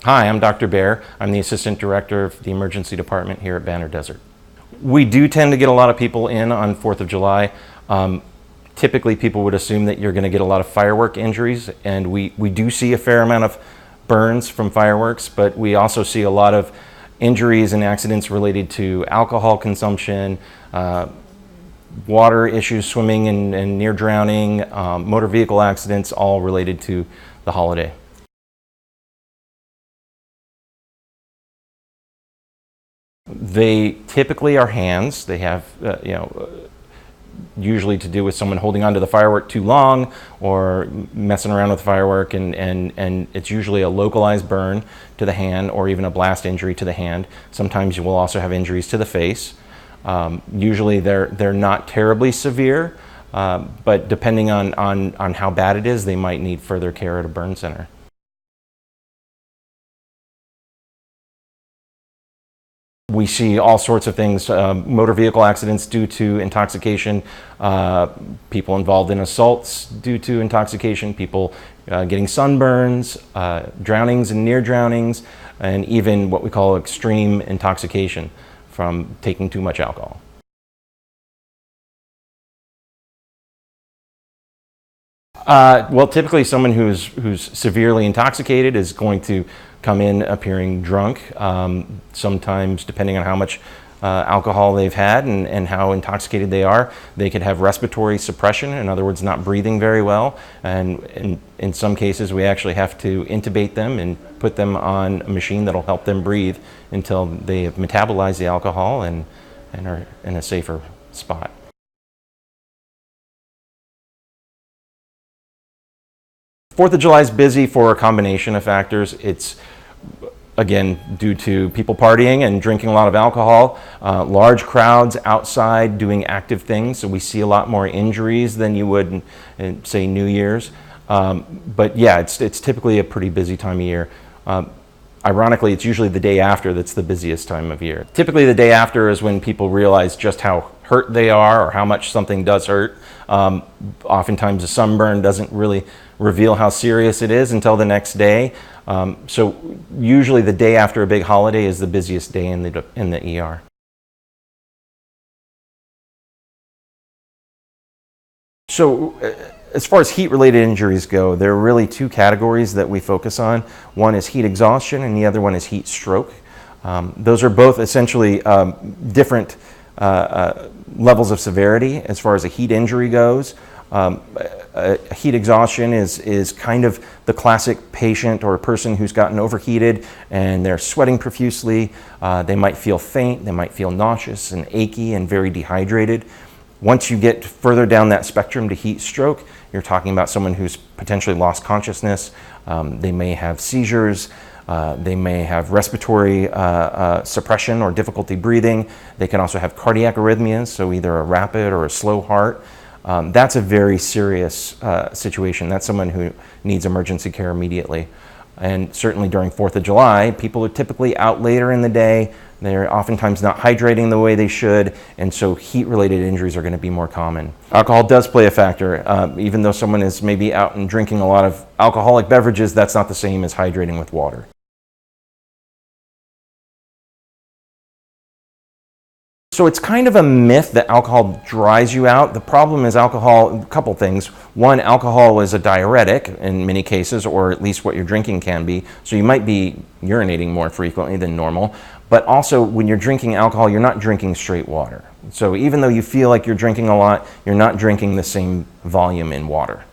Hi, I'm Dr. Bear. I'm the Assistant Director of the Emergency Department here at Banner Desert. We do tend to get a lot of people in on 4th of July. Typically people would assume that you're going to get a lot of firework injuries, and we do see a fair amount of burns from fireworks, but we also see a lot of injuries and accidents related to alcohol consumption, water issues, swimming and near drowning, motor vehicle accidents, all related to the holiday. They typically are hands. They have, usually to do with someone holding onto the firework too long or messing around with the firework, and it's usually a localized burn to the hand or even a blast injury to the hand. Sometimes you will also have injuries to the face. Usually they're not terribly severe, but depending on how bad it is, they might need further care at a burn center. We see all sorts of things, motor vehicle accidents due to intoxication, people involved in assaults due to intoxication, people getting sunburns, drownings and near drownings, and even what we call extreme intoxication from taking too much alcohol. Well, typically someone who's severely intoxicated is going to come in appearing drunk. Sometimes, depending on how much alcohol they've had and how intoxicated they are, they could have respiratory suppression, in other words, not breathing very well. And in some cases, we actually have to intubate them and put them on a machine that'll help them breathe until they have metabolized the alcohol and are in a safer spot. 4th of July is busy for a combination of factors. It's, again, due to people partying and drinking a lot of alcohol, large crowds outside doing active things, so we see a lot more injuries than you would in say, New Year's. But yeah, it's typically a pretty busy time of year. Ironically, it's usually the day after that's the busiest time of year. Typically the day after is when people realize just how hurt they are or how much something does hurt. Oftentimes a sunburn doesn't really reveal how serious it is until the next day. So usually the day after a big holiday is the busiest day in the ER. So as far as heat-related injuries go, there are really two categories that we focus on. One is heat exhaustion and the other one is heat stroke. Those are both essentially different levels of severity as far as a heat injury goes. Heat exhaustion is kind of the classic patient or a person who's gotten overheated and they're sweating profusely. They might feel faint, they might feel nauseous and achy and very dehydrated. Once you get further down that spectrum to heat stroke, you're talking about someone who's potentially lost consciousness. They may have seizures. They may have respiratory suppression or difficulty breathing. They can also have cardiac arrhythmias, so either a rapid or a slow heart. That's a very serious situation. That's someone who needs emergency care immediately. And certainly during 4th of July, people are typically out later in the day. They're oftentimes not hydrating the way they should, and so heat-related injuries are going to be more common. Alcohol does play a factor. Even though someone is maybe out and drinking a lot of alcoholic beverages, that's not the same as hydrating with water. So it's kind of a myth that alcohol dries you out. The problem is alcohol, a couple things. One, alcohol is a diuretic in many cases, or at least what you're drinking can be. So you might be urinating more frequently than normal. But also when you're drinking alcohol, you're not drinking straight water. So even though you feel like you're drinking a lot, you're not drinking the same volume in water.